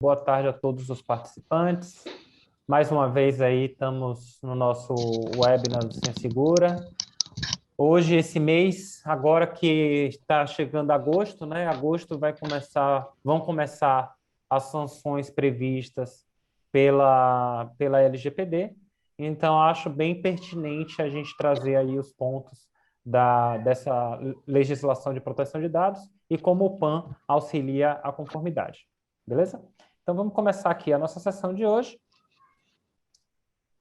Boa tarde a todos os participantes. Mais uma vez aí estamos no nosso webinar do Ciência Segura. Hoje, esse mês, agora que está chegando agosto, né? Agosto vão começar as sanções previstas pela LGPD. Então, acho bem pertinente a gente trazer aí os pontos dessa legislação de proteção de dados e como o PAN auxilia a conformidade. Beleza? Então, vamos começar aqui a nossa sessão de hoje.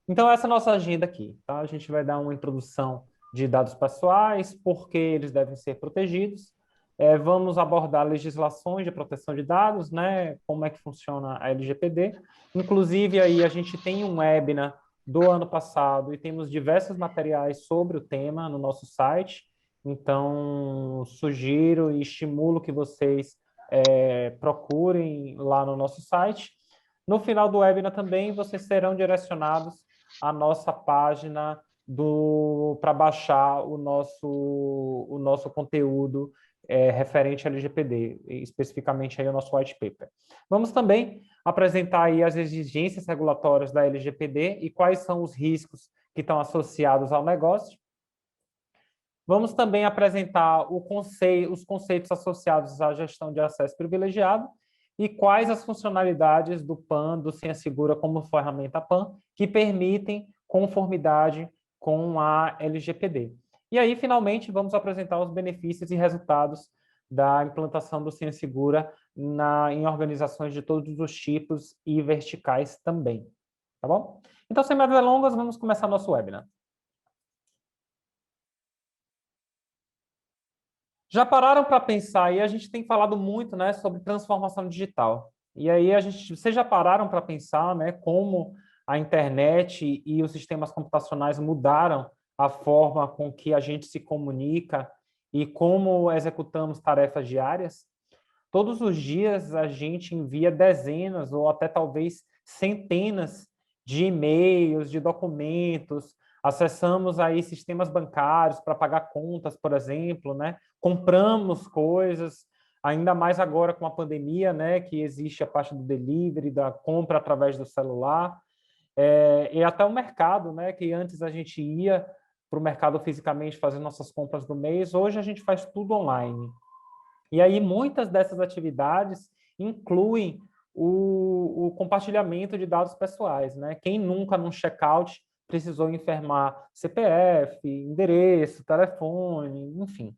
Então, essa é a nossa agenda aqui, tá? A gente vai dar uma introdução de dados pessoais, por que eles devem ser protegidos. Vamos abordar legislações de proteção de dados, né? Como é que funciona a LGPD. Inclusive, aí a gente tem um webinar do ano passado e temos diversos materiais sobre o tema no nosso site. Então, sugiro e estimulo que vocês procurem lá no nosso site. No final do webinar também, vocês serão direcionados à nossa página para baixar o nosso conteúdo referente ao LGPD, especificamente aí o nosso white paper. Vamos também apresentar aí as exigências regulatórias da LGPD e quais são os riscos que estão associados ao negócio. Vamos também apresentar os conceitos associados à gestão de acesso privilegiado e quais as funcionalidades do PAN, do Senha Segura como ferramenta PAN, que permitem conformidade com a LGPD. E aí, finalmente, vamos apresentar os benefícios e resultados da implantação do Senha Segura em organizações de todos os tipos e verticais também. Tá bom? Então, sem mais delongas, vamos começar nosso webinar. Já pararam para pensar, e a gente tem falado muito, né, sobre transformação digital. E aí vocês já pararam para pensar, né, como a internet e os sistemas computacionais mudaram a forma com que a gente se comunica e como executamos tarefas diárias? Todos os dias a gente envia dezenas ou até talvez centenas de e-mails, de documentos, acessamos aí sistemas bancários para pagar contas, por exemplo, né? Compramos coisas, ainda mais agora com a pandemia, né? Que existe a parte do delivery, da compra através do celular, e até o mercado, né? Que antes a gente ia para o mercado fisicamente fazer nossas compras do mês, hoje a gente faz tudo online. E aí muitas dessas atividades incluem o compartilhamento de dados pessoais, né? Quem nunca num checkout precisou informar CPF, endereço, telefone, enfim.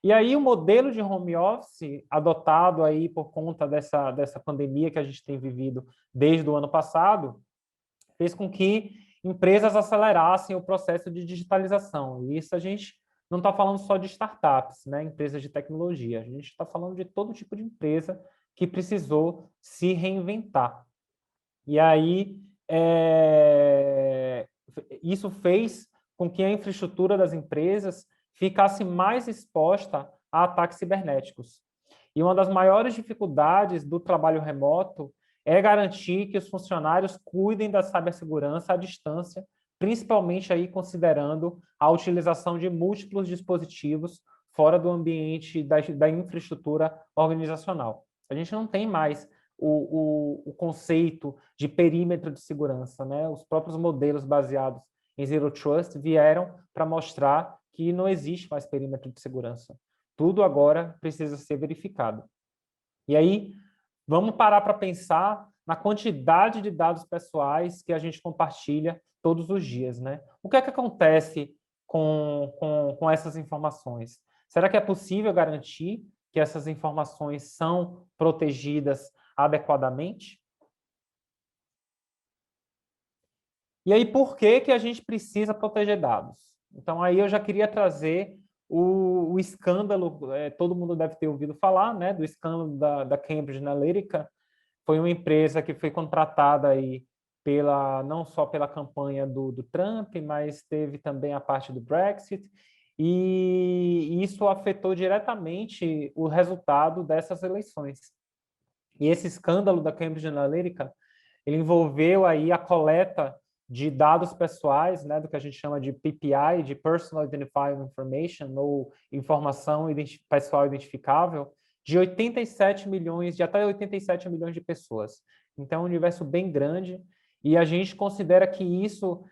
E aí o modelo de home office adotado aí por conta dessa pandemia que a gente tem vivido desde o ano passado fez com que empresas acelerassem o processo de digitalização. E isso a gente não está falando só de startups, né, empresas de tecnologia. A gente está falando de todo tipo de empresa que precisou se reinventar. E aí, isso fez com que a infraestrutura das empresas ficasse mais exposta a ataques cibernéticos. E uma das maiores dificuldades do trabalho remoto é garantir que os funcionários cuidem da cibersegurança à distância, principalmente aí considerando a utilização de múltiplos dispositivos fora do ambiente da infraestrutura organizacional. A gente não tem mais o conceito de perímetro de segurança, né? Os próprios modelos baseados em Zero Trust vieram para mostrar que não existe mais perímetro de segurança. Tudo agora precisa ser verificado. E aí, vamos parar para pensar na quantidade de dados pessoais que a gente compartilha todos os dias, né? O que é que acontece com essas informações? Será que é possível garantir que essas informações são protegidas adequadamente? E aí, por que que a gente precisa proteger dados? Então, aí eu já queria trazer o escândalo, todo mundo deve ter ouvido falar, né, do escândalo da Cambridge Analytica. Foi uma empresa que foi contratada aí não só pela campanha do Trump, mas teve também a parte do Brexit, e isso afetou diretamente o resultado dessas eleições. E esse escândalo da Cambridge Analytica, ele envolveu aí a coleta de dados pessoais, né, do que a gente chama de PPI, de Personal Identifying Information, ou informação pessoal identificável, de 87 milhões, de até 87 milhões de pessoas. Então, é um universo bem grande e a gente considera que isso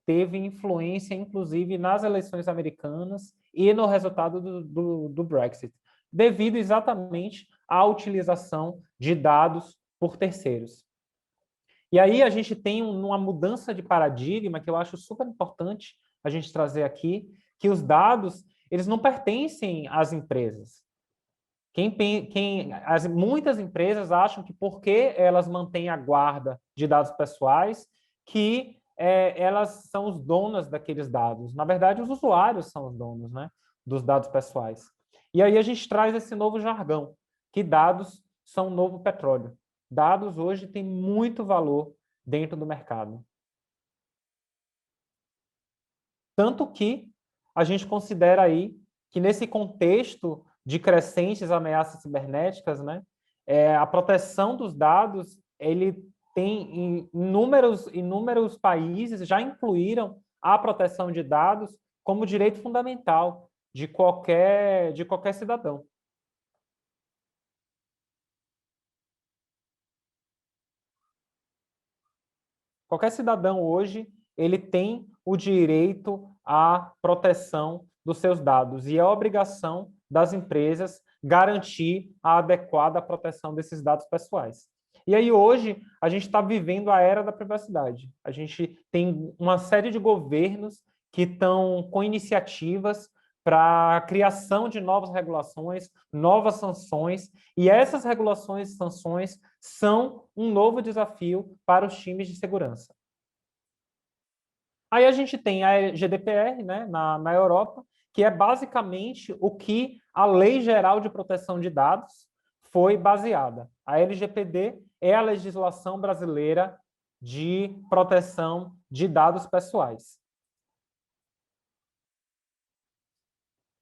teve influência, inclusive, nas eleições americanas e no resultado do Brexit, devido exatamente à utilização de dados por terceiros. E aí a gente tem uma mudança de paradigma que eu acho super importante a gente trazer aqui, que os dados, eles não pertencem às empresas. Muitas empresas acham que porque elas mantêm a guarda de dados pessoais, que elas são os donas daqueles dados. Na verdade, os usuários são os donos, né, dos dados pessoais. E aí a gente traz esse novo jargão, que dados são o novo petróleo. Dados hoje têm muito valor dentro do mercado. Tanto que a gente considera aí que nesse contexto de crescentes ameaças cibernéticas, né, a proteção dos dados, ele tem inúmeros países já incluíram a proteção de dados como direito fundamental de qualquer cidadão. Qualquer cidadão hoje, ele tem o direito à proteção dos seus dados e é obrigação das empresas garantir a adequada proteção desses dados pessoais. E aí hoje a gente está vivendo a era da privacidade. A gente tem uma série de governos que estão com iniciativas para a criação de novas regulações, novas sanções, e essas regulações e sanções são um novo desafio para os times de segurança. Aí a gente tem a GDPR, né, na Europa, que é basicamente o que a Lei Geral de Proteção de Dados foi baseada. A LGPD é a legislação brasileira de proteção de dados pessoais.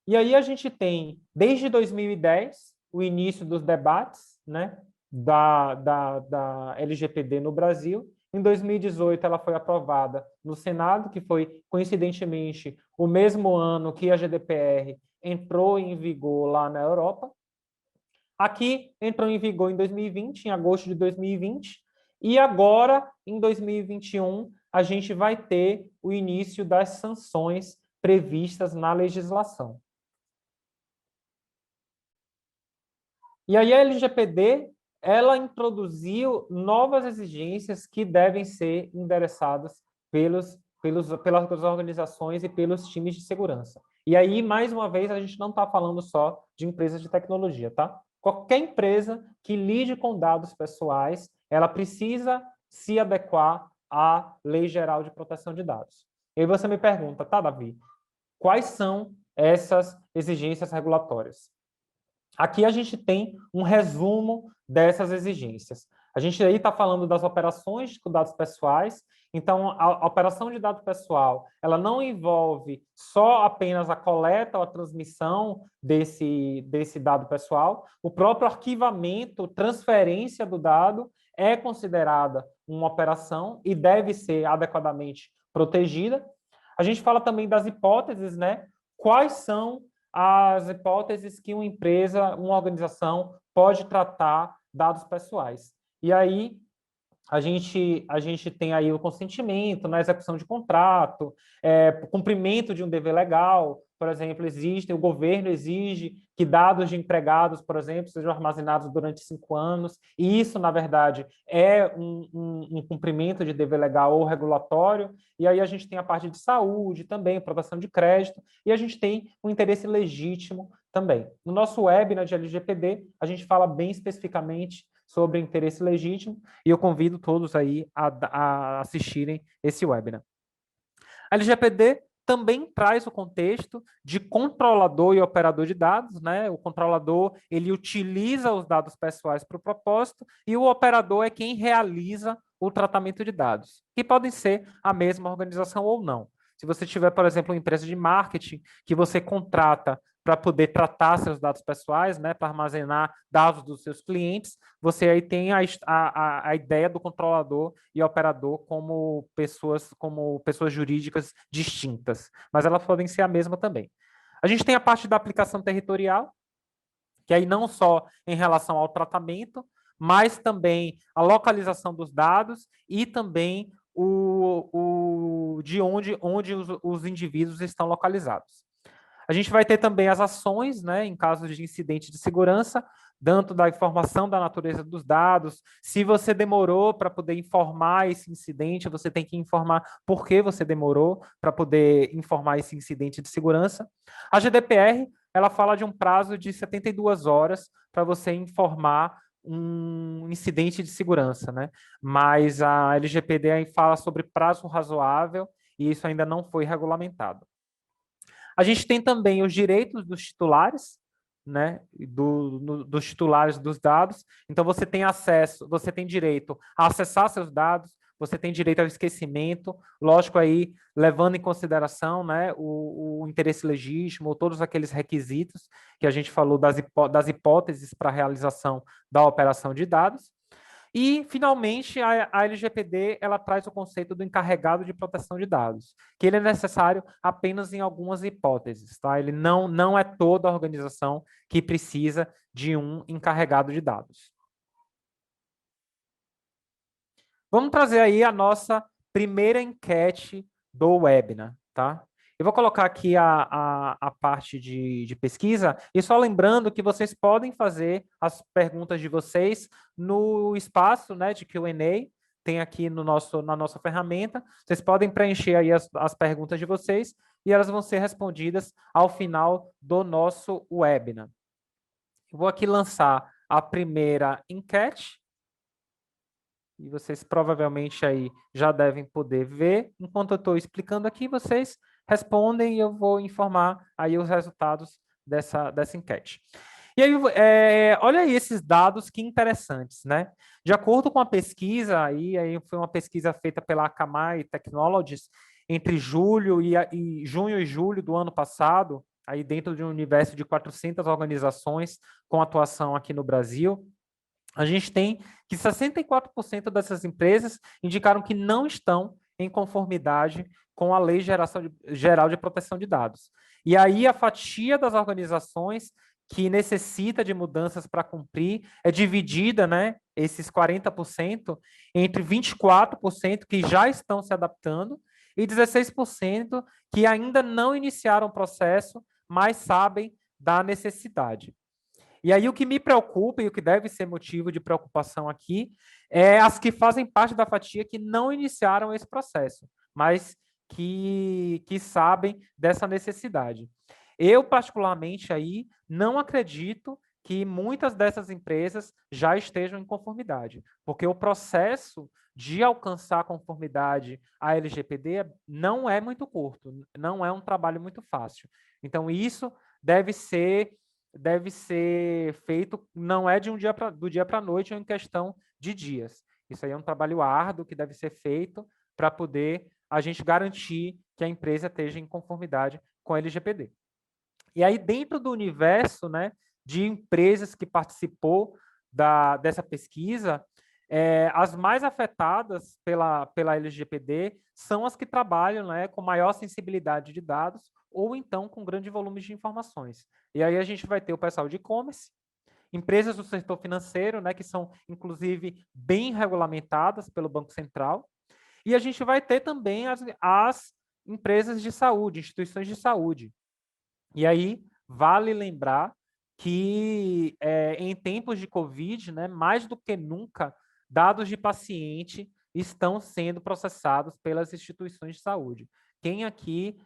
E aí a gente tem, desde 2010, o início dos debates, né, da LGPD no Brasil. Em 2018, ela foi aprovada no Senado, que foi, coincidentemente, o mesmo ano que a GDPR entrou em vigor lá na Europa. Aqui entrou em vigor em 2020, em agosto de 2020, e agora, em 2021, a gente vai ter o início das sanções previstas na legislação. E aí a LGPD, ela introduziu novas exigências que devem ser endereçadas pelas organizações e pelos times de segurança. E aí, mais uma vez, a gente não está falando só de empresas de tecnologia, tá? Qualquer empresa que lide com dados pessoais, ela precisa se adequar à Lei Geral de Proteção de Dados. E aí você me pergunta, tá, Davi, quais são essas exigências regulatórias? Aqui a gente tem um resumo dessas exigências. A gente aí está falando das operações com dados pessoais. Então, a operação de dado pessoal, ela não envolve só apenas a coleta ou a transmissão desse dado pessoal. O próprio arquivamento, transferência do dado é considerada uma operação e deve ser adequadamente protegida. A gente fala também das hipóteses, né? Quais são as hipóteses que uma empresa, uma organização pode tratar dados pessoais. E aí a gente tem aí o consentimento na execução de contrato, cumprimento de um dever legal, por exemplo, o governo exige que dados de empregados, por exemplo, sejam armazenados durante 5 anos, e isso, na verdade, é um cumprimento de dever legal ou regulatório, e aí a gente tem a parte de saúde também, proteção de crédito, e a gente tem o interesse legítimo também. No nosso webinar de LGPD, a gente fala bem especificamente sobre interesse legítimo, e eu convido todos aí a assistirem esse webinar. A LGPD também traz o contexto de controlador e operador de dados, né? O controlador, ele utiliza os dados pessoais para o propósito e o operador é quem realiza o tratamento de dados, que podem ser a mesma organização ou não. Se você tiver, por exemplo, uma empresa de marketing que você contrata para poder tratar seus dados pessoais, né, para armazenar dados dos seus clientes, você aí tem a ideia do controlador e operador como pessoas jurídicas distintas, mas elas podem ser a mesma também. A gente tem a parte da aplicação territorial, que aí não só em relação ao tratamento, mas também a localização dos dados e também de onde os indivíduos estão localizados. A gente vai ter também as ações, né, em caso de incidente de segurança, dando da informação da natureza dos dados. Se você demorou para poder informar esse incidente, você tem que informar por que você demorou para poder informar esse incidente de segurança. A GDPR, ela fala de um prazo de 72 horas para você informar um incidente de segurança, né? Mas a LGPD aí fala sobre prazo razoável e isso ainda não foi regulamentado. A gente tem também os direitos dos titulares, né, dos titulares dos dados. Então, você tem acesso, você tem direito a acessar seus dados, você tem direito ao esquecimento, lógico aí, levando em consideração, né, o interesse legítimo, todos aqueles requisitos que a gente falou das hipóteses para a realização da operação de dados. E, finalmente, a LGPD ela traz o conceito do encarregado de proteção de dados, que ele é necessário apenas em algumas hipóteses, tá? Ele não é toda a organização que precisa de um encarregado de dados. Vamos trazer aí a nossa primeira enquete do webinar, tá? Eu vou colocar aqui a parte de pesquisa, e só lembrando que vocês podem fazer as perguntas de vocês no espaço, né, de Q&A, tem aqui no na nossa ferramenta. Vocês podem preencher aí as perguntas de vocês e elas vão ser respondidas ao final do nosso webinar. Eu vou aqui lançar a primeira enquete, e vocês provavelmente aí já devem poder ver. Enquanto eu estou explicando aqui, vocês respondem e eu vou informar aí os resultados dessa enquete. E aí, olha aí esses dados que interessantes, né? De acordo com a pesquisa, aí foi uma pesquisa feita pela Akamai Technologies, entre junho e julho do ano passado, aí dentro de um universo de 400 organizações com atuação aqui no Brasil, a gente tem que 64% dessas empresas indicaram que não estão em conformidade com a Lei Geral de Proteção de Dados. E aí a fatia das organizações que necessita de mudanças para cumprir é dividida, né, esses 40%, entre 24% que já estão se adaptando e 16% que ainda não iniciaram o processo, mas sabem da necessidade. E aí o que me preocupa e o que deve ser motivo de preocupação aqui é as que fazem parte da fatia que não iniciaram esse processo, mas que sabem dessa necessidade. Eu, particularmente, aí não acredito que muitas dessas empresas já estejam em conformidade, porque o processo de alcançar a conformidade à LGPD não é muito curto, não é um trabalho muito fácil. Então, isso deve ser feito, não é de do dia para a noite, é em questão de dias. Isso aí é um trabalho árduo que deve ser feito para poder a gente garantir que a empresa esteja em conformidade com a LGPD. E aí, dentro do universo, né, de empresas que participou dessa pesquisa, as mais afetadas pela LGPD são as que trabalham, né, com maior sensibilidade de dados ou então com grande volume de informações. E aí a gente vai ter o pessoal de e-commerce, empresas do setor financeiro, né, que são, inclusive, bem regulamentadas pelo Banco Central, e a gente vai ter também as empresas de saúde, instituições de saúde. E aí, vale lembrar que em tempos de Covid, né, mais do que nunca, dados de paciente estão sendo processados pelas instituições de saúde. Quem aqui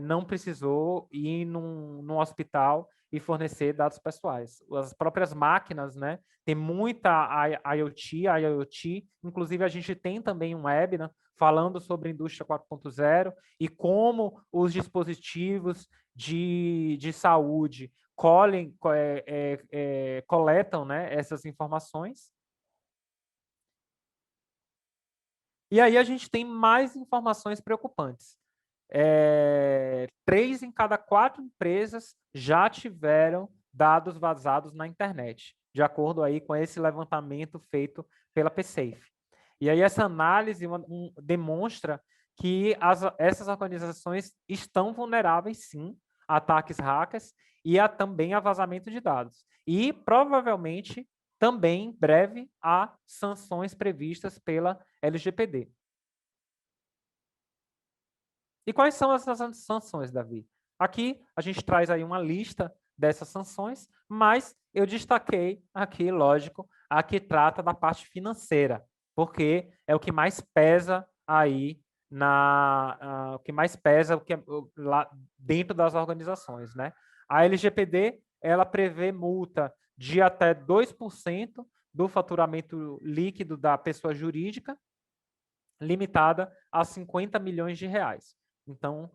não precisou ir num hospital e fornecer dados pessoais? As próprias máquinas, né? Tem muita IoT, inclusive a gente tem também um webinar falando sobre a indústria 4.0 e como os dispositivos de saúde coletam, né, essas informações. E aí a gente tem mais informações preocupantes. 3 em cada 4 empresas já tiveram dados vazados na internet, de acordo aí com esse levantamento feito pela PSAFE. E aí essa análise demonstra que essas organizações estão vulneráveis, sim, ataques hackers e também a vazamento de dados. E, provavelmente, também, em breve, há sanções previstas pela LGPD. E quais são essas sanções, Davi? Aqui a gente traz aí uma lista dessas sanções, mas eu destaquei aqui, lógico, a que trata da parte financeira, porque é o que mais pesa aí o que mais pesa lá dentro das organizações, né? A LGPD, ela prevê multa de até 2% do faturamento líquido da pessoa jurídica, limitada a 50 milhões de reais. Então,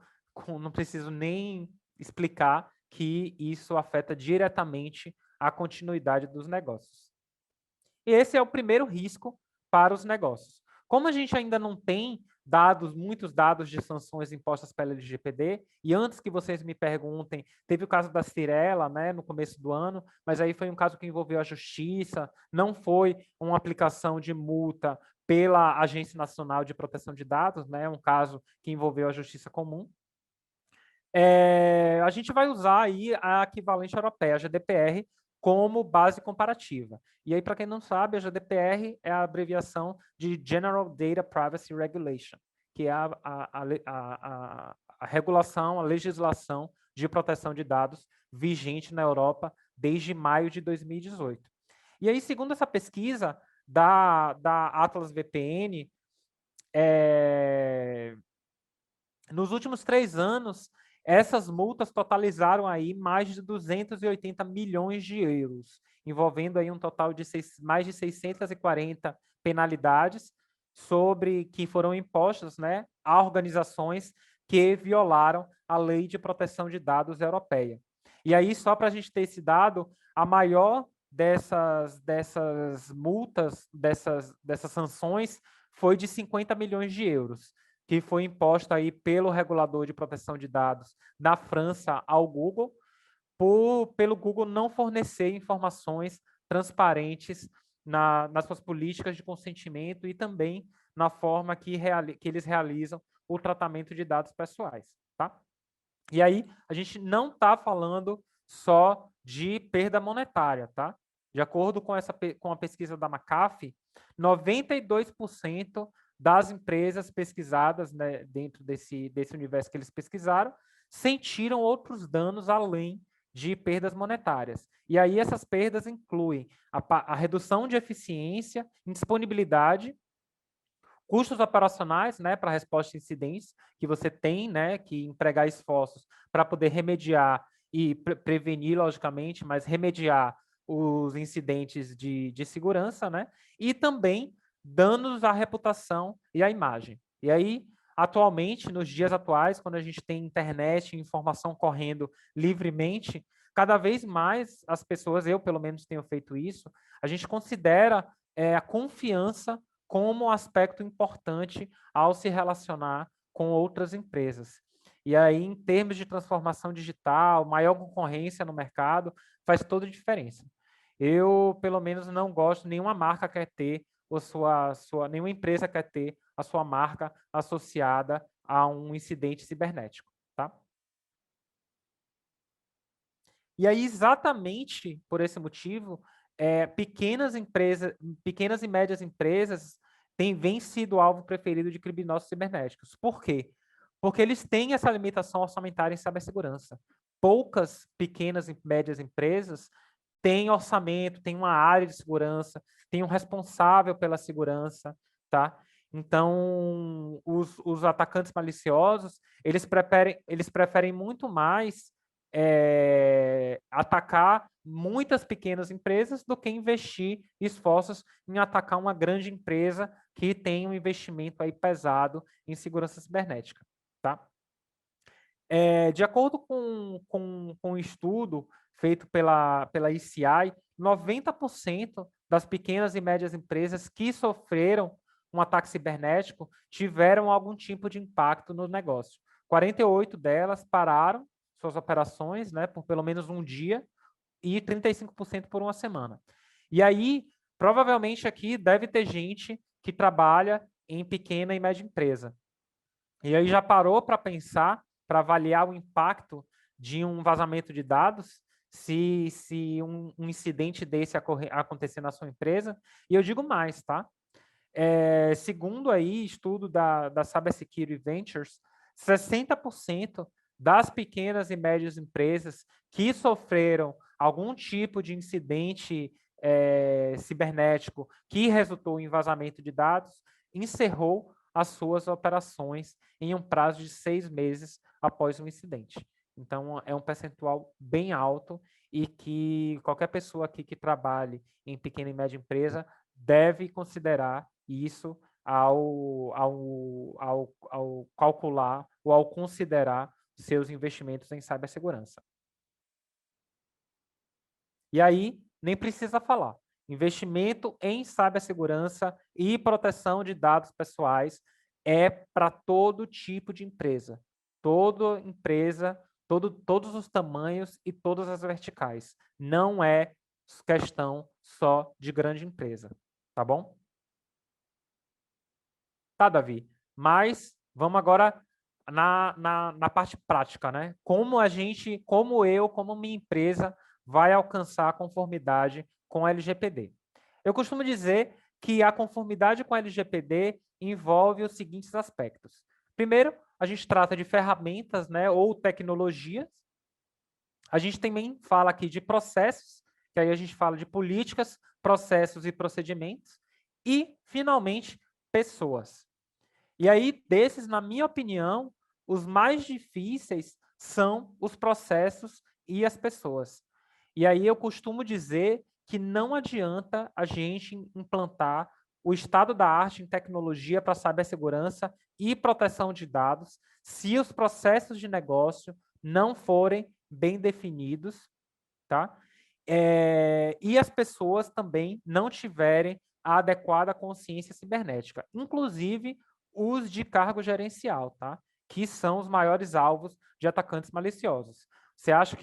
não preciso nem explicar que isso afeta diretamente a continuidade dos negócios. E esse é o primeiro risco para os negócios. Como a gente ainda não tem muitos dados de sanções impostas pela LGPD, e antes que vocês me perguntem, teve o caso da Cyrela, né, no começo do ano, mas aí foi um caso que envolveu a justiça, não foi uma aplicação de multa pela Agência Nacional de Proteção de Dados, né, um caso que envolveu a justiça comum. A gente vai usar aí a equivalente europeia, a GDPR, como base comparativa. E aí, para quem não sabe, a GDPR é a abreviação de General Data Privacy Regulation, que é a regulação, a legislação de proteção de dados vigente na Europa desde maio de 2018. E aí, segundo essa pesquisa da Atlas VPN, nos últimos 3 anos, essas multas totalizaram aí mais de 280 milhões de euros, envolvendo aí um total de mais de 640 penalidades que foram impostas, né, a organizações que violaram a Lei de Proteção de Dados Europeia. E aí, só para a gente ter esse dado, a maior dessas multas, dessas sanções, foi de 50 milhões de euros, que foi imposta aí pelo regulador de proteção de dados da França ao Google, pelo Google não fornecer informações transparentes nas suas políticas de consentimento e também na forma que eles realizam o tratamento de dados pessoais, tá? E aí, a gente não está falando só de perda monetária, tá? De acordo com a pesquisa da McAfee, 92% das empresas pesquisadas, né, dentro desse universo que eles pesquisaram, sentiram outros danos além de perdas monetárias. E aí essas perdas incluem a redução de eficiência, indisponibilidade, custos operacionais, né, para resposta a incidentes, que você tem, né, que empregar esforços para poder remediar e prevenir, logicamente, mas remediar os incidentes de segurança, né, e também danos à reputação e à imagem. E aí, atualmente, nos dias atuais, quando a gente tem internet e informação correndo livremente, cada vez mais as pessoas, eu pelo menos tenho feito isso, a gente considera a confiança como aspecto importante ao se relacionar com outras empresas. E aí, em termos de transformação digital, maior concorrência no mercado, faz toda a diferença. Eu, pelo menos, não gosto, nenhuma marca quer ter, nenhuma empresa quer ter a sua marca associada a um incidente cibernético, tá? E aí, exatamente por esse motivo, pequenas e médias empresas vêm sido alvo preferido de criminosos cibernéticos. Por quê? Porque eles têm essa limitação orçamentária em cibersegurança. Poucas pequenas e médias empresas têm orçamento, têm uma área de segurança, têm um responsável pela segurança, tá? Então, os atacantes maliciosos, eles preferem muito mais atacar muitas pequenas empresas do que investir esforços em atacar uma grande empresa que tem um investimento aí pesado em segurança cibernética, tá? De acordo com um estudo feito pela ECI, 90% das pequenas e médias empresas que sofreram um ataque cibernético tiveram algum tipo de impacto no negócio. 48 delas pararam suas operações, né, por pelo menos um dia, e 35% por uma semana. E aí, provavelmente aqui deve ter gente que trabalha em pequena e média empresa. E aí já parou para pensar, para avaliar o impacto de um vazamento de dados, se um incidente desse acontecer na sua empresa. E eu digo mais, tá? Segundo aí estudo da Cybersecurity Ventures, 60% das pequenas e médias empresas que sofreram algum tipo de incidente cibernético que resultou em vazamento de dados, encerrou as suas operações em um prazo de 6 meses após o incidente. Então, é um percentual bem alto e que qualquer pessoa aqui que trabalhe em pequena e média empresa deve considerar isso ao calcular ou ao considerar seus investimentos em cibersegurança. E aí, nem precisa falar. Investimento em cibersegurança e proteção de dados pessoais é para todo tipo de empresa. Toda empresa, todos os tamanhos e todas as verticais. Não é questão só de grande empresa. Tá bom? Tá, Davi? Mas vamos agora na parte prática, né? Como eu, como minha empresa, vai alcançar a conformidade com a LGPD. Eu costumo dizer que a conformidade com a LGPD envolve os seguintes aspectos. Primeiro, a gente trata de ferramentas, né, ou tecnologias. A gente também fala aqui de processos, que aí a gente fala de políticas, processos e procedimentos. E, finalmente, pessoas. E aí, desses, na minha opinião, os mais difíceis são os processos e as pessoas. E aí eu costumo dizer que não adianta a gente implantar o estado da arte em tecnologia para cibersegurança e proteção de dados se os processos de negócio não forem bem definidos, tá? E as pessoas também não tiverem a adequada consciência cibernética, inclusive os de cargo gerencial, tá? Que são os maiores alvos de atacantes maliciosos. Você acha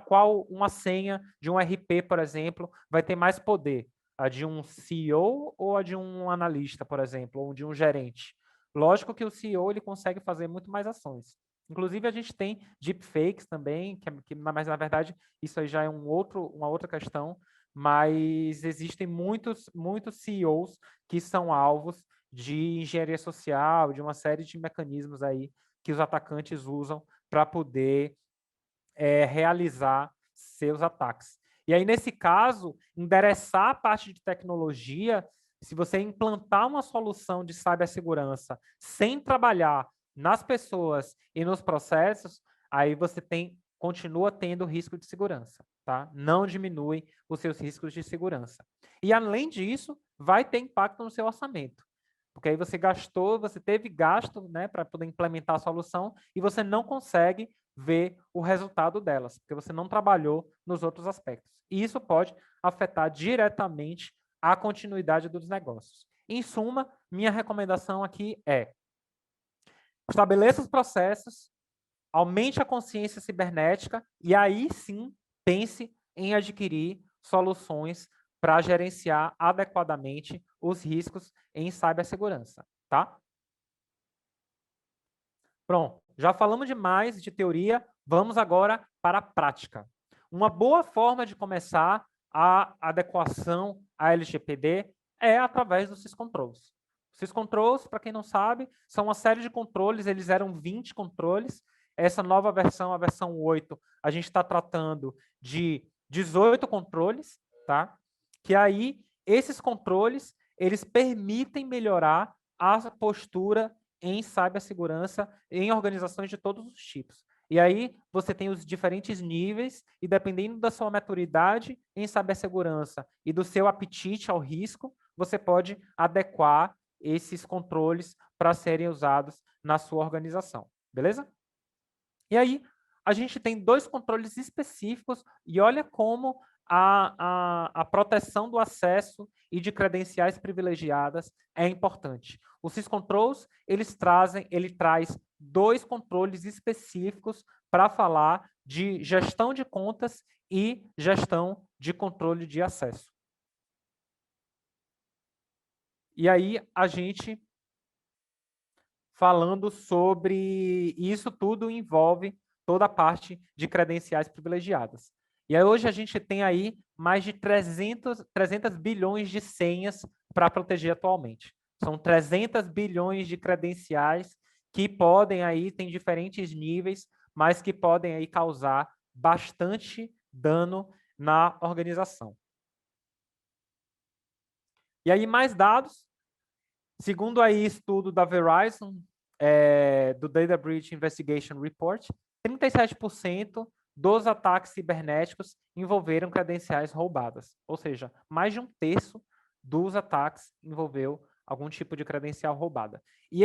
qual uma senha de um RP, por exemplo, vai ter mais poder? A de um CEO ou a de um analista, por exemplo, ou de um gerente? Lógico que o CEO ele consegue fazer muito mais ações. Inclusive, a gente tem deepfakes também, mas na verdade isso aí já é uma outra questão, mas existem muitos CEOs que são alvos de engenharia social, de uma série de mecanismos aí que os atacantes usam para poder realizar seus ataques. E aí, nesse caso, endereçar a parte de tecnologia, se você implantar uma solução de cibersegurança sem trabalhar nas pessoas e nos processos, aí você continua tendo risco de segurança, tá? Não diminui os seus riscos de segurança. E, além disso, vai ter impacto no seu orçamento. Porque aí você teve gasto, né, para poder implementar a solução e você não consegue ver o resultado delas, porque você não trabalhou nos outros aspectos. E isso pode afetar diretamente a continuidade dos negócios. Em suma, minha recomendação aqui é: estabeleça os processos, aumente a consciência cibernética e aí sim pense em adquirir soluções para gerenciar adequadamente os riscos em cibersegurança, tá? Pronto, já falamos demais de teoria, vamos agora para a prática. Uma boa forma de começar a adequação à LGPD é através dos syscontrols. Syscontrols, para quem não sabe, são uma série de controles, eles eram 20 controles. Essa nova versão, a versão 8, a gente está tratando de 18 controles, tá? Que aí, esses controles, eles permitem melhorar a postura em cibersegurança em organizações de todos os tipos. E aí você tem os diferentes níveis e dependendo da sua maturidade em cibersegurança e do seu apetite ao risco, você pode adequar esses controles para serem usados na sua organização, beleza? E aí a gente tem dois controles específicos e olha como a proteção do acesso e de credenciais privilegiadas é importante. O syscontrols, ele traz dois controles específicos para falar de gestão de contas e gestão de controle de acesso. E aí a gente falando sobre isso tudo envolve toda a parte de credenciais privilegiadas. E aí hoje a gente tem aí mais de 300 bilhões de senhas para proteger atualmente. São 300 bilhões de credenciais que podem aí, tem diferentes níveis, mas que podem aí causar bastante dano na organização. E aí mais dados, segundo aí estudo da Verizon, do Data Breach Investigation Report, 37% dos ataques cibernéticos envolveram credenciais roubadas. Ou seja, mais de um terço dos ataques envolveu algum tipo de credencial roubada. E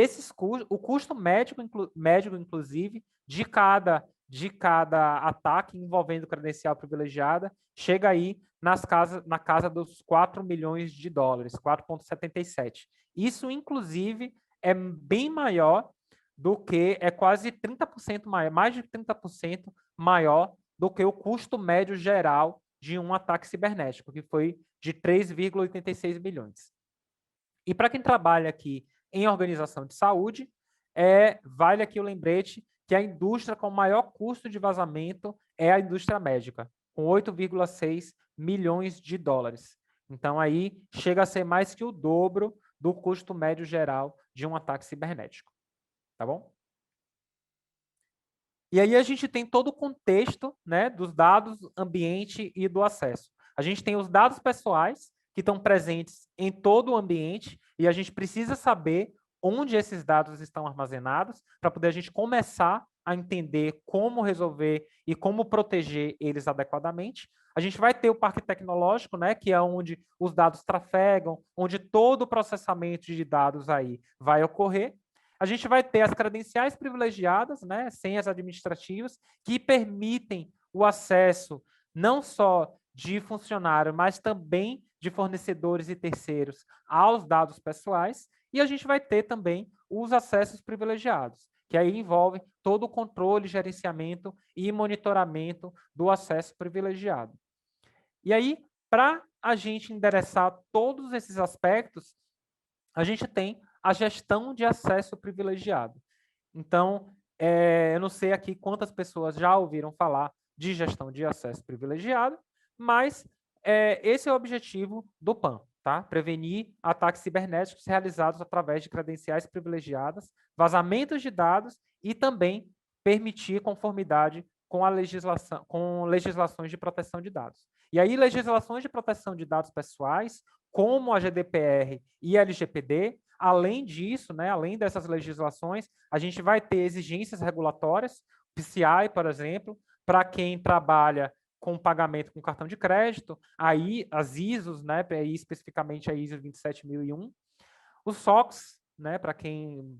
o custo médico, inclusive, de cada ataque envolvendo credencial privilegiada chega aí na casa dos 4 milhões de dólares, 4,77. Isso, inclusive, é bem maior do que, é quase 30% maior, mais de 30% maior do que o custo médio geral de um ataque cibernético, que foi de 3,86 bilhões. E para quem trabalha aqui em organização de saúde, vale aqui o lembrete que a indústria com maior custo de vazamento é a indústria médica, com 8,6 milhões de dólares. Então, aí chega a ser mais que o dobro do custo médio geral de um ataque cibernético. Tá bom? E aí a gente tem todo o contexto, né, dos dados, ambiente e do acesso. A gente tem os dados pessoais, que estão presentes em todo o ambiente, e a gente precisa saber onde esses dados estão armazenados, para poder a gente começar a entender como resolver e como proteger eles adequadamente. A gente vai ter o parque tecnológico, né, que é onde os dados trafegam, onde todo o processamento de dados aí vai ocorrer. A gente vai ter as credenciais privilegiadas, né, senhas administrativas, que permitem o acesso não só de funcionário, mas também de fornecedores e terceiros aos dados pessoais. E a gente vai ter também os acessos privilegiados, que aí envolve todo o controle, gerenciamento e monitoramento do acesso privilegiado. E aí, para a gente endereçar todos esses aspectos, a gente tem a gestão de acesso privilegiado. Então, eu não sei aqui quantas pessoas já ouviram falar de gestão de acesso privilegiado, mas esse é o objetivo do PAN, tá? Prevenir ataques cibernéticos realizados através de credenciais privilegiadas, vazamentos de dados e também permitir conformidade com a legislação, com legislações de proteção de dados. E aí, legislações de proteção de dados pessoais, como a GDPR e a LGPD, além disso, né, além dessas legislações, a gente vai ter exigências regulatórias, PCI, por exemplo, para quem trabalha com pagamento com cartão de crédito, aí as ISOs, né, aí especificamente a ISO 27001, os SOX, né, para quem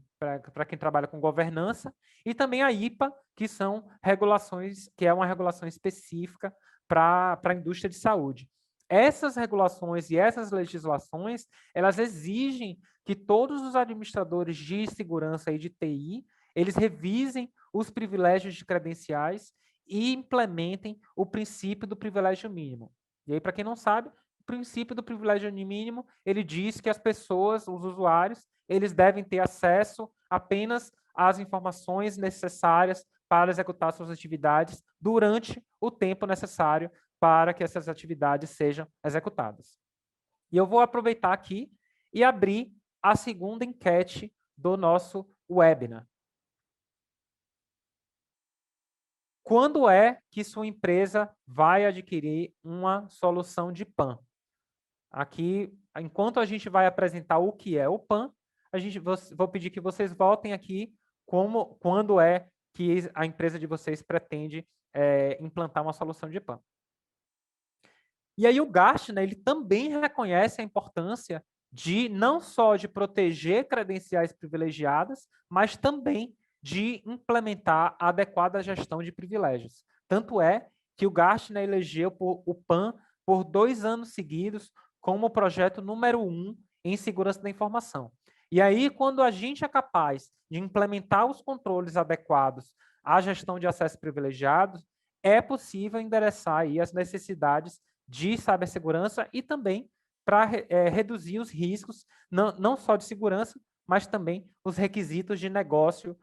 trabalha com governança, e também a IPA, que são regulações, que é uma regulação específica para a indústria de saúde. Essas regulações e essas legislações, elas exigem que todos os administradores de segurança e de TI, eles revisem os privilégios de credenciais e implementem o princípio do privilégio mínimo. E aí, para quem não sabe, o princípio do privilégio mínimo, ele diz que as pessoas, os usuários, eles devem ter acesso apenas às informações necessárias para executar suas atividades durante o tempo necessário para que essas atividades sejam executadas. E eu vou aproveitar aqui e abrir a segunda enquete do nosso webinar. Quando é que sua empresa vai adquirir uma solução de PAN? Aqui, enquanto a gente vai apresentar o que é o PAN, vou pedir que vocês votem aqui quando é que a empresa de vocês pretende implantar uma solução de PAN. E aí o Gartner, ele também reconhece a importância de não só de proteger credenciais privilegiadas, mas também de implementar a adequada gestão de privilégios. Tanto é que o Gartner elegeu o PAN por 2 anos seguidos como o projeto número 1 em segurança da informação. E aí, quando a gente é capaz de implementar os controles adequados à gestão de acesso privilegiados, é possível endereçar aí as necessidades de cibersegurança e também para reduzir os riscos, não só de segurança, mas também os requisitos de negócio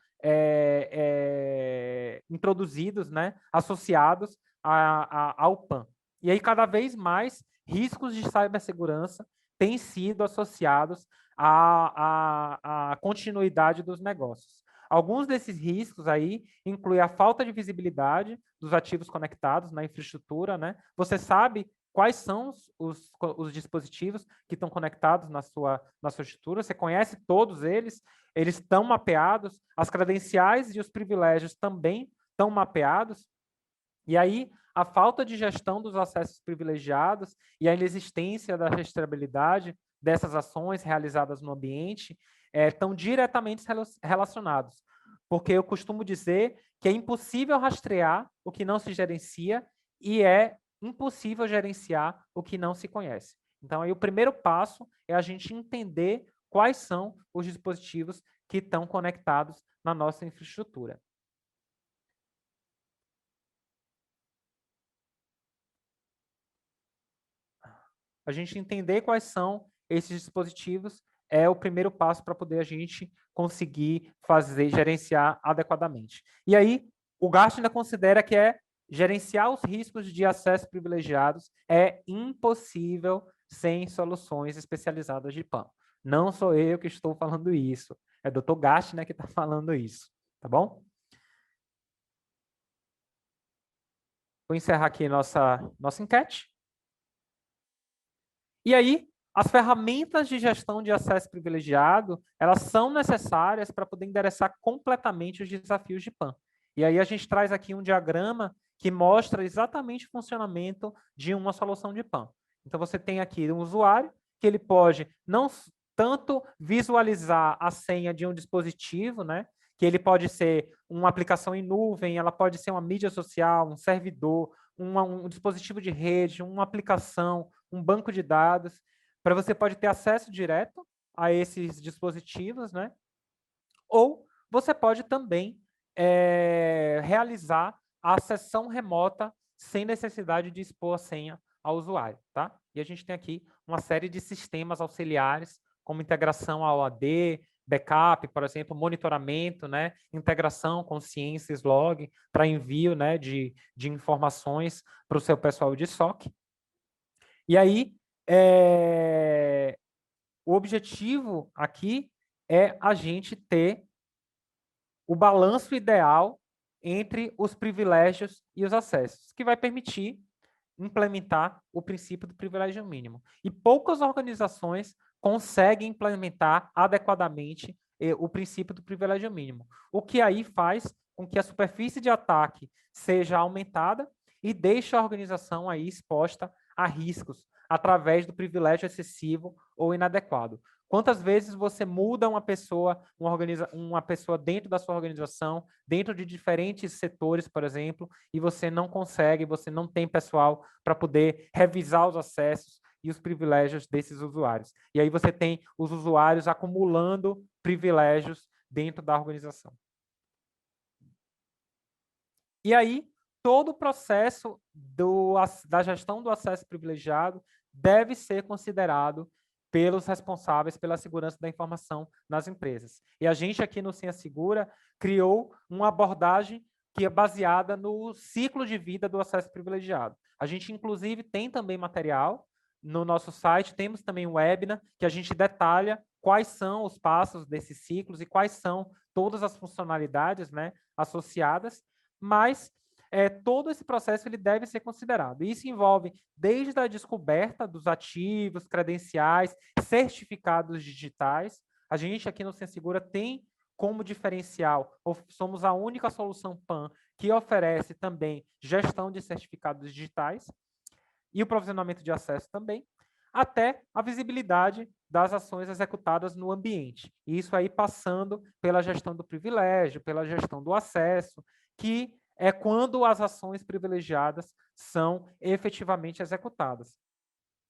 introduzidos, né, associados ao PAN. E aí, cada vez mais, riscos de cibersegurança têm sido associados à continuidade dos negócios. Alguns desses riscos aí incluem a falta de visibilidade dos ativos conectados na infraestrutura, né? Você sabe quais são os dispositivos que estão conectados na sua estrutura, você conhece todos eles estão mapeados, as credenciais e os privilégios também estão mapeados, e aí a falta de gestão dos acessos privilegiados e a inexistência da rastreabilidade dessas ações realizadas no ambiente estão diretamente relacionados, porque eu costumo dizer que é impossível rastrear o que não se gerencia e é impossível gerenciar o que não se conhece. Então, aí o primeiro passo é a gente entender quais são os dispositivos que estão conectados na nossa infraestrutura. A gente entender quais são esses dispositivos é o primeiro passo para poder a gente conseguir gerenciar adequadamente. E aí, o Gartner considera que gerenciar os riscos de acesso privilegiados é impossível sem soluções especializadas de PAN. Não sou eu que estou falando isso, é o Dr. Gartner que está falando isso, tá bom? Vou encerrar aqui nossa enquete. E aí, as ferramentas de gestão de acesso privilegiado, elas são necessárias para poder endereçar completamente os desafios de PAN. E aí a gente traz aqui um diagrama que mostra exatamente o funcionamento de uma solução de PAN. Então, você tem aqui um usuário que ele pode não tanto visualizar a senha de um dispositivo, né? Que ele pode ser uma aplicação em nuvem, ela pode ser uma mídia social, um servidor, um dispositivo de rede, uma aplicação, um banco de dados, para você pode ter acesso direto a esses dispositivos, né? Ou você pode também realizar a acessão remota sem necessidade de expor a senha ao usuário, tá? E a gente tem aqui uma série de sistemas auxiliares, como integração ao AD, backup, por exemplo, monitoramento, né? Integração com Ciências Log para envio, né, de informações para o seu pessoal de SOC. E aí, o objetivo aqui é a gente ter o balanço ideal entre os privilégios e os acessos, que vai permitir implementar o princípio do privilégio mínimo. E poucas organizações conseguem implementar adequadamente o princípio do privilégio mínimo, o que aí faz com que a superfície de ataque seja aumentada e deixe a organização aí exposta a riscos através do privilégio excessivo ou inadequado. Quantas vezes você muda uma pessoa dentro da sua organização, dentro de diferentes setores, por exemplo, e você não consegue, você não tem pessoal para poder revisar os acessos e os privilégios desses usuários. E aí você tem os usuários acumulando privilégios dentro da organização. E aí, todo o processo da gestão do acesso privilegiado deve ser considerado pelos responsáveis pela segurança da informação nas empresas. E a gente aqui no Senha Segura criou uma abordagem que é baseada no ciclo de vida do acesso privilegiado. A gente, inclusive, tem também material no nosso site, temos também um webinar que a gente detalha quais são os passos desses ciclos e quais são todas as funcionalidades, né, associadas, mas todo esse processo ele deve ser considerado. Isso envolve desde a descoberta dos ativos, credenciais, certificados digitais. A gente aqui no Senha Segura tem como diferencial, somos a única solução PAN que oferece também gestão de certificados digitais e o provisionamento de acesso também, até a visibilidade das ações executadas no ambiente. E isso aí passando pela gestão do privilégio, pela gestão do acesso, que é quando as ações privilegiadas são efetivamente executadas.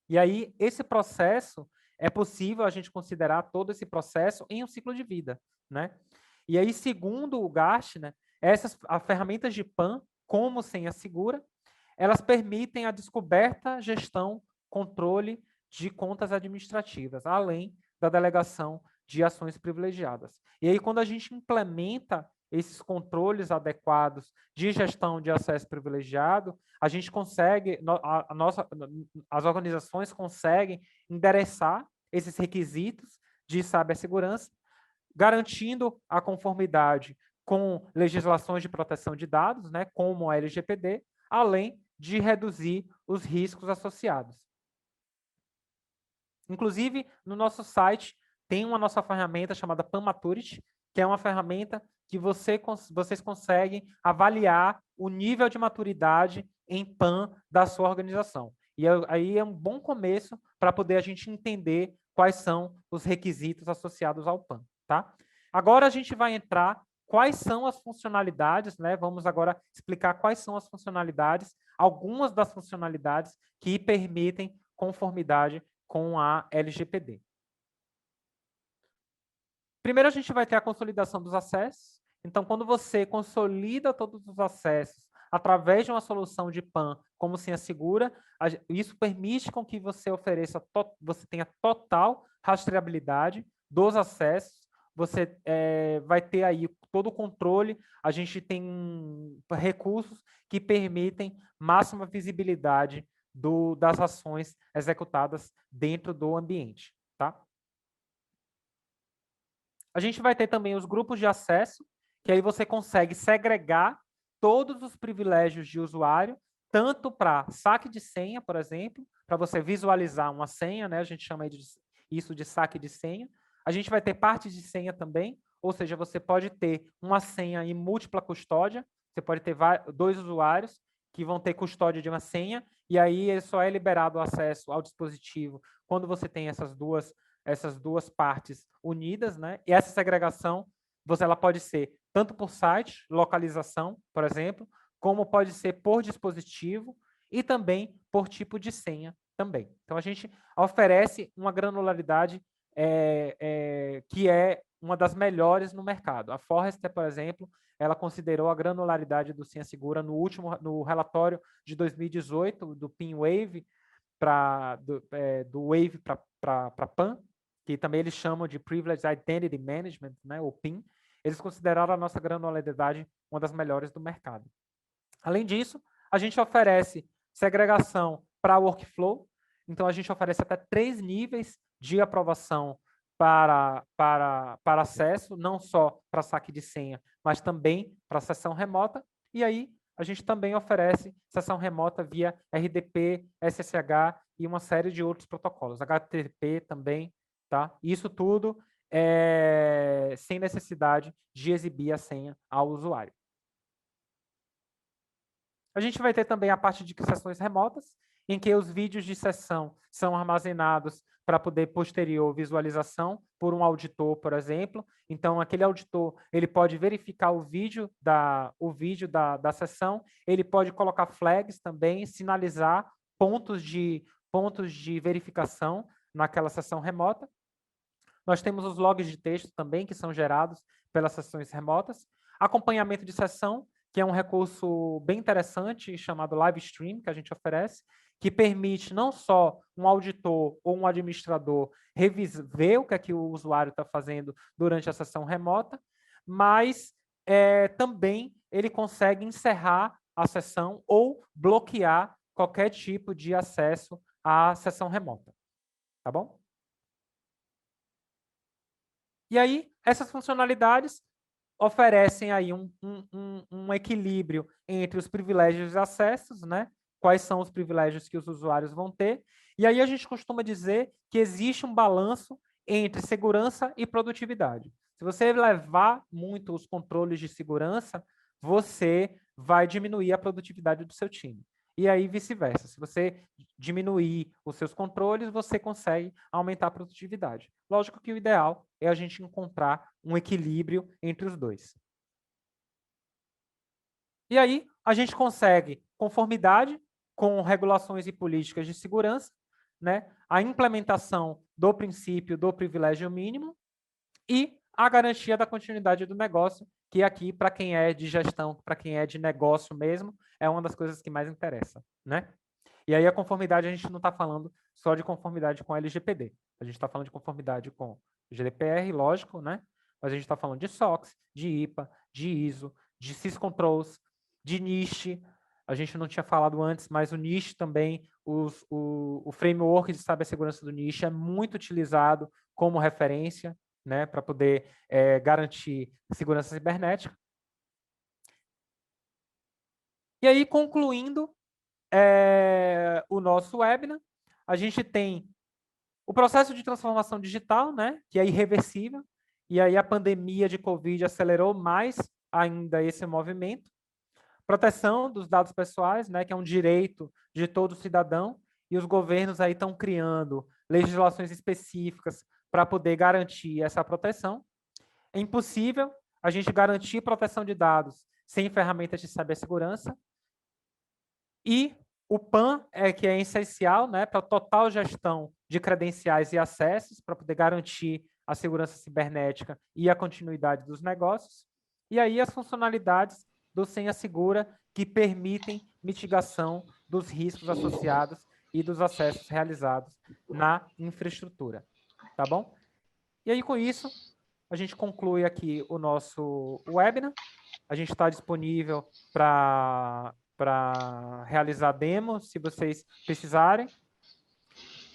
E aí, esse processo, é possível a gente considerar todo esse processo em um ciclo de vida, né? E aí, segundo o Gartner, essas ferramentas de PAN, como senha segura, elas permitem a descoberta, gestão, controle de contas administrativas, além da delegação de ações privilegiadas. E aí, quando a gente implementa esses controles adequados de gestão de acesso privilegiado, a gente consegue, as organizações conseguem endereçar esses requisitos de cibersegurança, garantindo a conformidade com legislações de proteção de dados, né, como a LGPD, além de reduzir os riscos associados. Inclusive, no nosso site, tem uma nossa ferramenta chamada PAN Maturity, que é uma ferramenta que vocês conseguem avaliar o nível de maturidade em PAN da sua organização. E aí é um bom começo para poder a gente entender quais são os requisitos associados ao PAN. Tá? Agora a gente vai entrar quais são as funcionalidades, né? Vamos agora explicar quais são as funcionalidades, algumas das funcionalidades que permitem conformidade com a LGPD. Primeiro, a gente vai ter a consolidação dos acessos. Então, quando você consolida todos os acessos através de uma solução de PAN como senha segura, isso permite com que você você tenha total rastreabilidade dos acessos. Você vai ter aí todo o controle. A gente tem recursos que permitem máxima visibilidade das ações executadas dentro do ambiente. Tá? A gente vai ter também os grupos de acesso, que aí você consegue segregar todos os privilégios de usuário, tanto para saque de senha, por exemplo, para você visualizar uma senha, né? A gente chama isso de saque de senha. A gente vai ter partes de senha também, ou seja, você pode ter uma senha em múltipla custódia, você pode ter dois usuários que vão ter custódia de uma senha, e aí só é liberado o acesso ao dispositivo quando você tem essas duas partes unidas, né? E essa segregação, ela pode ser tanto por site, localização, por exemplo, como pode ser por dispositivo e também por tipo de senha também. Então, a gente oferece uma granularidade que é uma das melhores no mercado. A Forrester, por exemplo, ela considerou a granularidade do senha segura no relatório de 2018 do PIN-Wave, do Wave para PAN, que também eles chamam de Privileged Identity Management, né, ou PIM. Eles consideraram a nossa granularidade uma das melhores do mercado. Além disso, a gente oferece segregação para workflow. Então, a gente oferece até 3 níveis de aprovação para acesso, não só para saque de senha, mas também para sessão remota. E aí, a gente também oferece sessão remota via RDP, SSH e uma série de outros protocolos, HTTP também, tá? Isso tudo sem necessidade de exibir a senha ao usuário. A gente vai ter também a parte de sessões remotas, em que os vídeos de sessão são armazenados para poder posterior visualização por um auditor, por exemplo. Então, aquele auditor ele pode verificar o vídeo da sessão, ele pode colocar flags também, sinalizar pontos de verificação naquela sessão remota. Nós temos os logs de texto também, que são gerados pelas sessões remotas. Acompanhamento de sessão, que é um recurso bem interessante, chamado Live Stream, que a gente oferece, que permite não só um auditor ou um administrador ver o que é que o usuário está fazendo durante a sessão remota, mas também ele consegue encerrar a sessão ou bloquear qualquer tipo de acesso à sessão remota. Tá bom? E aí, essas funcionalidades oferecem aí um equilíbrio entre os privilégios e acessos, né? Quais são os privilégios que os usuários vão ter. E aí a gente costuma dizer que existe um balanço entre segurança e produtividade. Se você levar muito os controles de segurança, você vai diminuir a produtividade do seu time. E aí vice-versa. Se você diminuir os seus controles, você consegue aumentar a produtividade. Lógico que o ideal é a gente encontrar um equilíbrio entre os dois. E aí a gente consegue conformidade com regulações e políticas de segurança, né? A implementação do princípio do privilégio mínimo e a garantia da continuidade do negócio, que aqui, para quem é de gestão, para quem é de negócio mesmo, é uma das coisas que mais interessa, né? E aí a conformidade, a gente não está falando só de conformidade com a LGPD. A gente está falando de conformidade com o GDPR, lógico, né? Mas a gente está falando de SOX, de IPA, de ISO, de syscontrols, de NIST. A gente não tinha falado antes, mas o NIST também, o framework de cibersegurança do NIST é muito utilizado como referência, né, para poder garantir segurança cibernética. E aí, concluindo o nosso webinar, a gente tem o processo de transformação digital, né, que é irreversível, e aí a pandemia de Covid acelerou mais ainda esse movimento. Proteção dos dados pessoais, né, que é um direito de todo cidadão, e os governos aí estão criando legislações específicas para poder garantir essa proteção. É impossível a gente garantir proteção de dados sem ferramentas de cibersegurança. E o PAN que é essencial, né, para a total gestão de credenciais e acessos, para poder garantir a segurança cibernética e a continuidade dos negócios. E aí as funcionalidades do Senha Segura, que permitem mitigação dos riscos associados e dos acessos realizados na infraestrutura. Tá bom? E aí, com isso, a gente conclui aqui o nosso webinar. A gente está disponível para realizar demos, se vocês precisarem.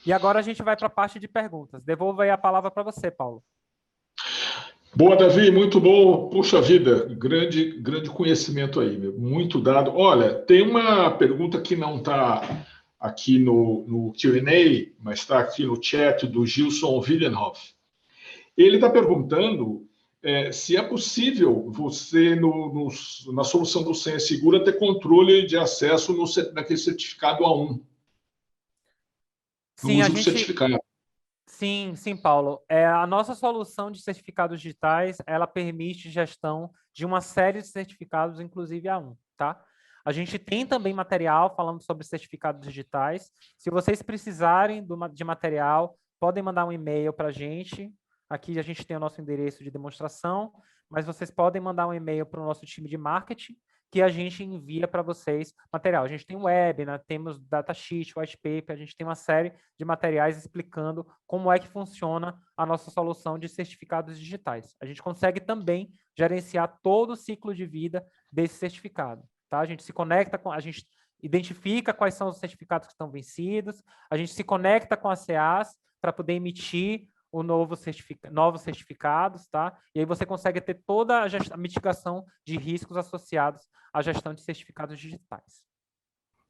E agora a gente vai para a parte de perguntas. Devolvo aí a palavra para você, Paulo. Boa, Davi, muito bom. Puxa vida, grande conhecimento aí, muito dado. Olha, tem uma pergunta que não está aqui no Q&A, mas está aqui no chat do Gilson Willenhoff. Ele está perguntando se é possível você, na solução do Senha Segura, ter controle de acesso naquele certificado A1. Sim, uso do certificado. Sim, Paulo. A nossa solução de certificados digitais, ela permite gestão de uma série de certificados, inclusive A1, tá? A gente tem também material falando sobre certificados digitais. Se vocês precisarem de material, podem mandar um e-mail para a gente. Aqui a gente tem o nosso endereço de demonstração, mas vocês podem mandar um e-mail para o nosso time de marketing, que a gente envia para vocês material. A gente tem webinar, temos datasheet, white paper, a gente tem uma série de materiais explicando como é que funciona a nossa solução de certificados digitais. A gente consegue também gerenciar todo o ciclo de vida desse certificado. Tá? A gente se conecta com, a gente identifica quais são os certificados que estão vencidos, a gente se conecta com a CEAS para poder emitir novos certificados, tá? E aí você consegue ter toda a mitigação de riscos associados à gestão de certificados digitais.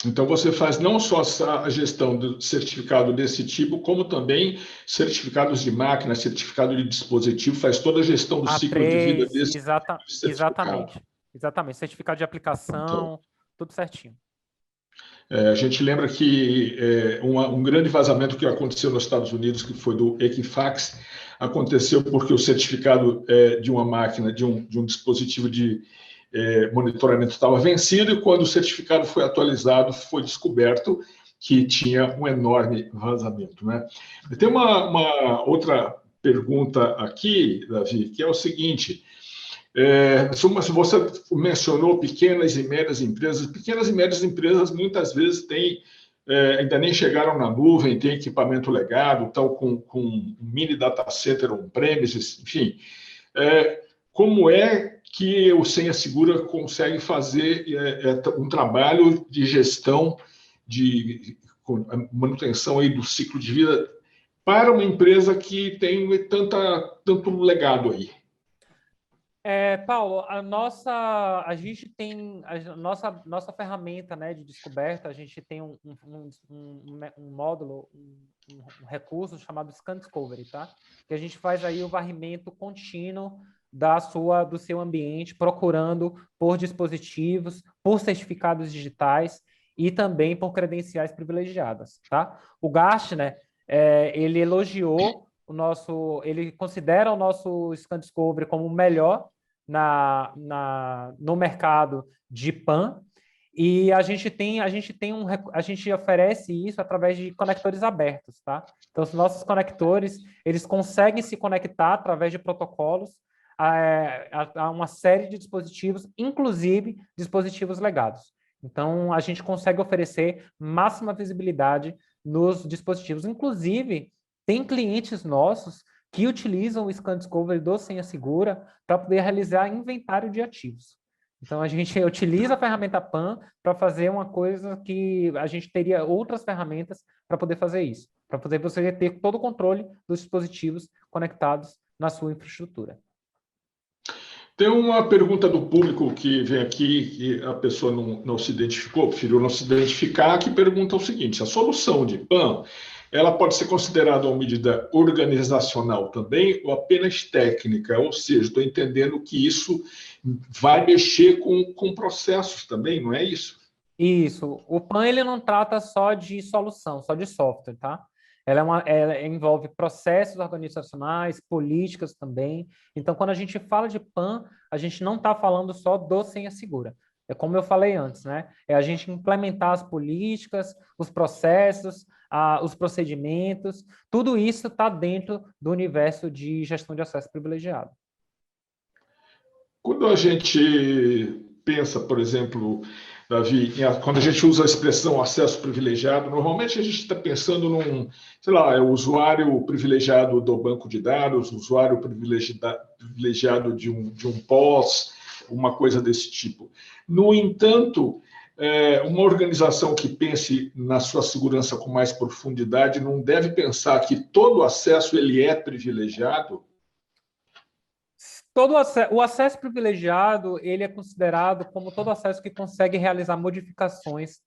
Então, você faz não só a gestão do certificado desse tipo, como também certificados de máquina, certificado de dispositivo, faz toda a gestão do ciclo de vida desse certificado. Exatamente. Certificado de aplicação, então, tudo certinho. A gente lembra que um grande vazamento que aconteceu nos Estados Unidos, que foi do Equifax, aconteceu porque o certificado de uma máquina, de um dispositivo de monitoramento estava vencido, e quando o certificado foi atualizado, foi descoberto que tinha um enorme vazamento, né? Tem uma outra pergunta aqui, Davi, que é o seguinte: você mencionou pequenas e médias empresas. Pequenas e médias empresas muitas vezes ainda nem chegaram na nuvem, têm equipamento legado, estão com um mini data center on-premises, enfim. Como é que o Senha Segura consegue fazer um trabalho de gestão, de manutenção aí do ciclo de vida para uma empresa que tem tanto legado aí? Paulo, a gente tem a nossa ferramenta, né, de descoberta. A gente tem um módulo, um recurso chamado Scan Discovery, tá? Que a gente faz aí o varrimento contínuo do seu ambiente, procurando por dispositivos, por certificados digitais e também por credenciais privilegiadas, tá? O Gartner, ele elogiou ele considera o nosso Scan Discovery como o melhor no mercado de PAN, e a gente oferece isso através de conectores abertos, tá? Então, os nossos conectores, eles conseguem se conectar através de protocolos a uma série de dispositivos, inclusive dispositivos legados. Então, a gente consegue oferecer máxima visibilidade nos dispositivos. Inclusive, tem clientes nossos que utilizam o Scan Discovery do Senha Segura para poder realizar inventário de ativos. Então, a gente utiliza a ferramenta PAN para fazer uma coisa que a gente teria outras ferramentas para poder fazer isso, para poder você ter todo o controle dos dispositivos conectados na sua infraestrutura. Tem uma pergunta do público que vem aqui, que a pessoa não se identificou, preferiu não se identificar, que pergunta o seguinte: a solução de PAN, ela pode ser considerada uma medida organizacional também ou apenas técnica? Ou seja, estou entendendo que isso vai mexer com processos também, não é isso? Isso. O PAN ele não trata só de solução, só de software, tá? Ela envolve processos organizacionais, políticas também. Então, quando a gente fala de PAN, a gente não está falando só do Senha Segura. É como eu falei antes, né? É a gente implementar as políticas, os processos, os procedimentos, tudo isso está dentro do universo de gestão de acesso privilegiado. Quando a gente pensa, por exemplo, Davi, quando a gente usa a expressão acesso privilegiado, normalmente a gente está pensando num, sei lá, é o usuário privilegiado do banco de dados, o usuário privilegiado de um POS, uma coisa desse tipo. No entanto, uma organização que pense na sua segurança com mais profundidade não deve pensar que todo acesso ele é privilegiado. O acesso privilegiado, ele é considerado como todo acesso que consegue realizar modificações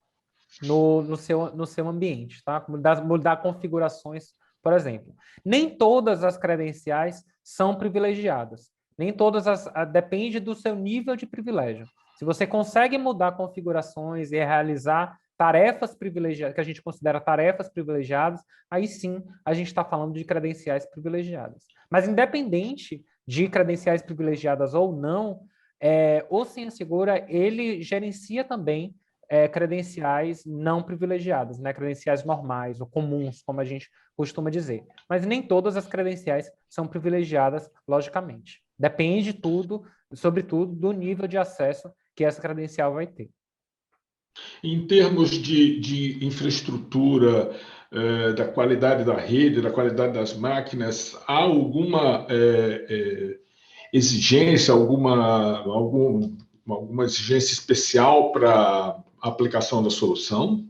no seu ambiente, tá? Mudar configurações, por exemplo. Nem todas as credenciais são privilegiadas. Nem todas depende do seu nível de privilégio. Se você consegue mudar configurações e realizar tarefas privilegiadas, que a gente considera tarefas privilegiadas, aí sim a gente está falando de credenciais privilegiadas. Mas independente de credenciais privilegiadas ou não, o Senha Segura, ele gerencia também credenciais não privilegiadas, né? Credenciais normais ou comuns, como a gente costuma dizer. Mas nem todas as credenciais são privilegiadas, logicamente. Depende tudo, sobretudo, do nível de acesso que essa credencial vai ter. Em termos de infraestrutura, da qualidade da rede, da qualidade das máquinas, há alguma exigência, alguma exigência especial para a aplicação da solução?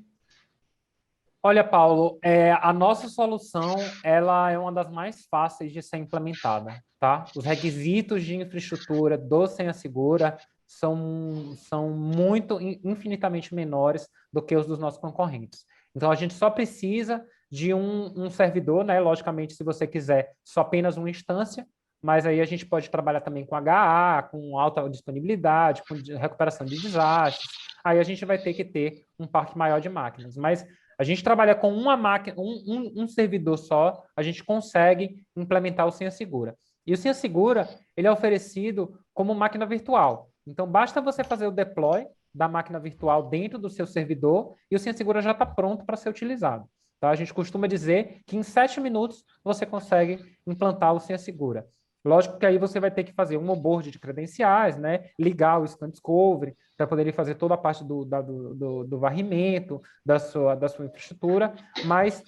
Olha, Paulo, a nossa solução ela é uma das mais fáceis de ser implementada, tá? Os requisitos de infraestrutura do Senha Segura são muito, infinitamente menores do que os dos nossos concorrentes. Então, a gente só precisa de um servidor, né? Logicamente, se você quiser, só apenas uma instância, mas aí a gente pode trabalhar também com HA, com alta disponibilidade, com recuperação de desastres. Aí a gente vai ter que ter um parque maior de máquinas. Mas a gente trabalha com uma máquina, um servidor só, a gente consegue implementar o Senha Segura. E o Senha Segura, ele é oferecido como máquina virtual. Então, basta você fazer o deploy da máquina virtual dentro do seu servidor e o Senha Segura já está pronto para ser utilizado. Tá? A gente costuma dizer que em 7 minutos você consegue implantar o Senha Segura. Lógico que aí você vai ter que fazer um onboard de credenciais, né? Ligar o Scan Discovery para poder fazer toda a parte do varrimento da sua infraestrutura, mas,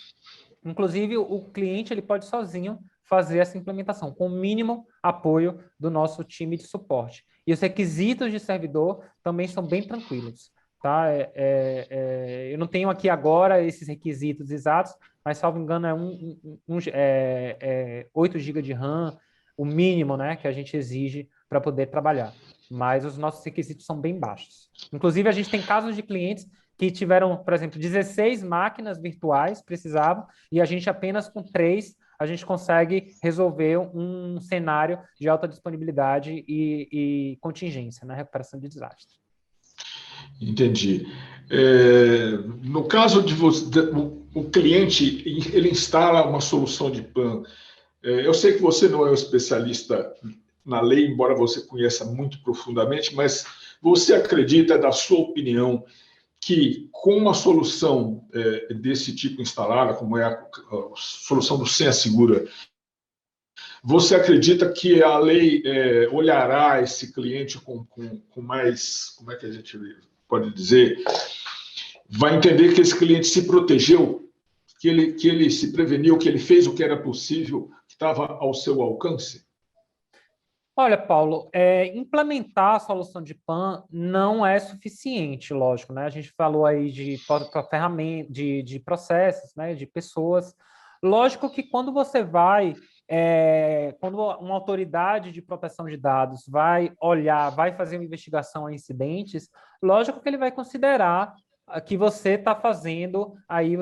inclusive, o cliente ele pode sozinho fazer essa implementação, com o mínimo apoio do nosso time de suporte. E os requisitos de servidor também são bem tranquilos. Tá? Eu não tenho aqui agora esses requisitos exatos, mas, salvo engano, 8 GB de RAM, o mínimo, né, que a gente exige para poder trabalhar. Mas os nossos requisitos são bem baixos. Inclusive, a gente tem casos de clientes que tiveram, por exemplo, 16 máquinas virtuais, precisavam, e a gente apenas com 3, a gente consegue resolver um cenário de alta disponibilidade e contingência na recuperação de desastre. Entendi. No caso de você, o cliente ele instala uma solução de PAN. Eu sei que você não é um especialista na lei, embora você conheça muito profundamente, mas você acredita, da sua opinião, que com uma solução desse tipo instalada, como é a solução do Senha Segura, você acredita que a lei olhará esse cliente com mais, como é que a gente pode dizer, vai entender que esse cliente se protegeu, que ele se preveniu, que ele fez o que era possível, estava ao seu alcance? Olha, Paulo, implementar a solução de PAN não é suficiente, lógico, né? A gente falou aí de ferramenta, de processos, né? De pessoas. Lógico que quando você quando uma autoridade de proteção de dados vai olhar, vai fazer uma investigação a incidentes, lógico que ele vai considerar que você está fazendo aí,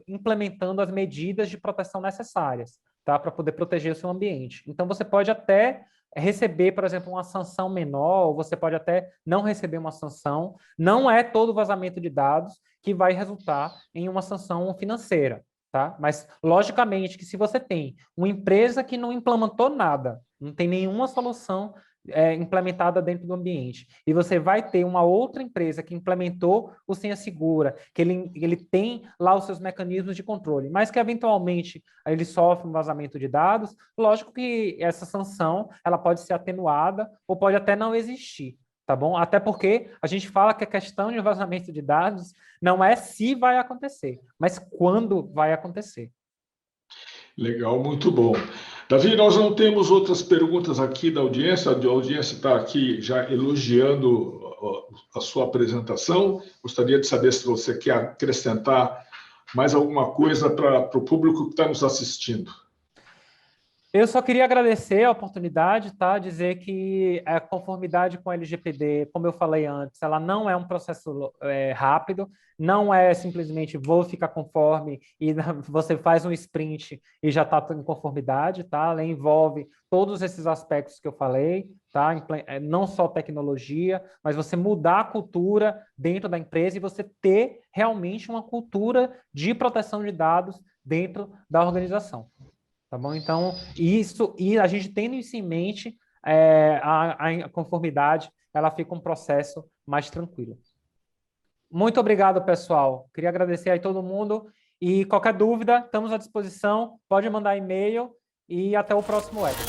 implementando as medidas de proteção necessárias, tá? Para poder proteger o seu ambiente. Então, você pode até receber, por exemplo, uma sanção menor, ou você pode até não receber uma sanção. Não é todo vazamento de dados que vai resultar em uma sanção financeira, tá? Mas, logicamente, que se você tem uma empresa que não implementou nada, não tem nenhuma solução implementada dentro do ambiente, e você vai ter uma outra empresa que implementou o Senha Segura, que ele tem lá os seus mecanismos de controle, mas que eventualmente ele sofre um vazamento de dados, lógico que essa sanção ela pode ser atenuada ou pode até não existir, tá bom? Até porque a gente fala que a questão de vazamento de dados não é se vai acontecer, mas quando vai acontecer. Legal, muito bom. Davi, nós não temos outras perguntas aqui da audiência. A audiência está aqui já elogiando a sua apresentação. Gostaria de saber se você quer acrescentar mais alguma coisa para o público que está nos assistindo. Eu só queria agradecer a oportunidade, tá? Dizer que a conformidade com a LGPD, como eu falei antes, ela não é um processo rápido, não é simplesmente vou ficar conforme e você faz um sprint e já está em conformidade, tá? Ela envolve todos esses aspectos que eu falei, tá? Não só tecnologia, mas você mudar a cultura dentro da empresa e você ter realmente uma cultura de proteção de dados dentro da organização. Tá bom? Então, isso, e a gente tendo isso em mente, a conformidade, ela fica um processo mais tranquilo. Muito obrigado, pessoal. Queria agradecer aí todo mundo e qualquer dúvida, estamos à disposição, pode mandar e-mail e até o próximo webinar.